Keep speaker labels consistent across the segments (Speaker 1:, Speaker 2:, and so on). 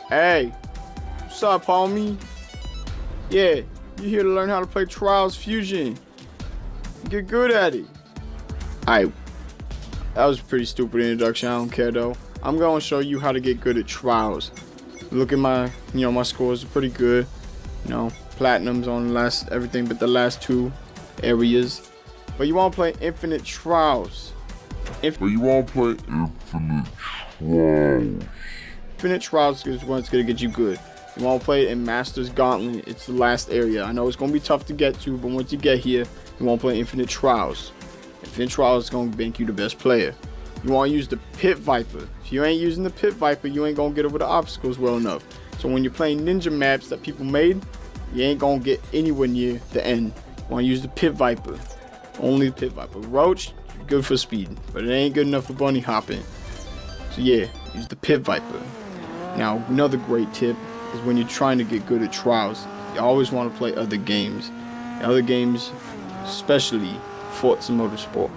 Speaker 1: Hey, what's up, homie? Yeah, you here to learn how to play Trials Fusion. Get good at it. Alright, that was a pretty stupid introduction. I don't care though. I'm gonna show you how to get good at Trials. Look at my, my scores are pretty good. Platinums on everything but the last two areas. But you wanna play Infinite Trials. Infinite Trials is what's gonna get you good. You want to play it in Master's Gauntlet. It's the last area. I know it's gonna be tough to get to, but once you get here, you want to play Infinite Trials. Infinite Trials is gonna make you the best player. You want to use the Pit Viper. If you ain't using the Pit Viper, you ain't gonna get over the obstacles well enough. So when you're playing ninja maps that people made, you ain't gonna get anywhere near the end. You want to use the Pit Viper. Only the Pit Viper. Roach, good for speed, but it ain't good enough for bunny hopping. So yeah, use the Pit Viper. Now, another great tip is when you're trying to get good at Trials, you always want to play other games. Other games, especially Forza Motorsport.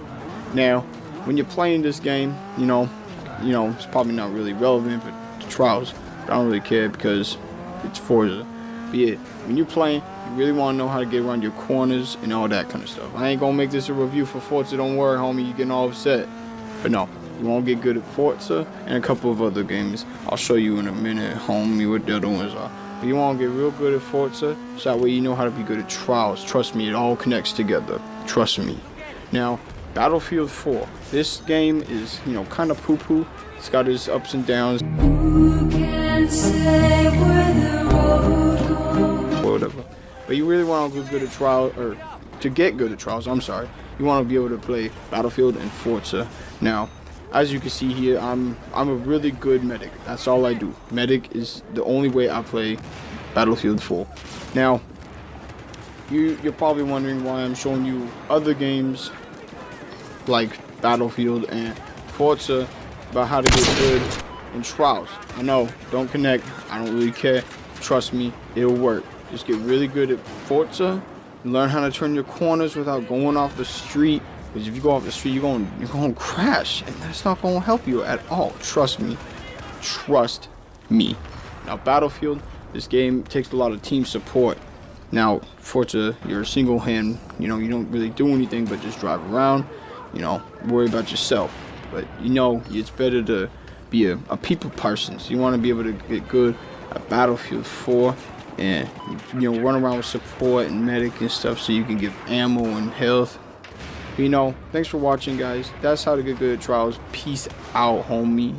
Speaker 1: Now, when you're playing this game, it's probably not really relevant but to Trials. I don't really care because it's Forza. But yeah, when you're playing, you really want to know how to get around your corners and all that kind of stuff. I ain't gonna make this a review for Forza, don't worry, homie, you're getting all upset. But no. You want to get good at Forza and a couple of other games. I'll show you in a minute, homie, what the other ones are. But you want to get real good at Forza, so that way you know how to be good at Trials. Trust me, it all connects together. Trust me. Now, Battlefield 4. This game is, kind of poo-poo. It's got its ups and downs. Who can say where the road goes? Whatever. But you really want to get good at Trials, or to get good at Trials, I'm sorry. You want to be able to play Battlefield and Forza. Now, as you can see here, I'm a really good medic. That's all I do. Medic is the only way I play Battlefield 4. Now, you're probably wondering why I'm showing you other games like Battlefield and Forza about how to get good in Trials. I know, don't connect. I don't really care. Trust me, it'll work. Just get really good at Forza. Learn how to turn your corners without going off the street. Because if you go off the street, you're going to crash, and that's not going to help you at all. Trust me. Trust me. Now, Battlefield, this game takes a lot of team support. Now, Forza, you're a single hand. You don't really do anything but just drive around. Worry about yourself. But it's better to be a people person. So you want to be able to get good at Battlefield 4 and run around with support and medic and stuff so you can give ammo and health. Thanks for watching, guys. That's how to get good at Trials. Peace out, homie.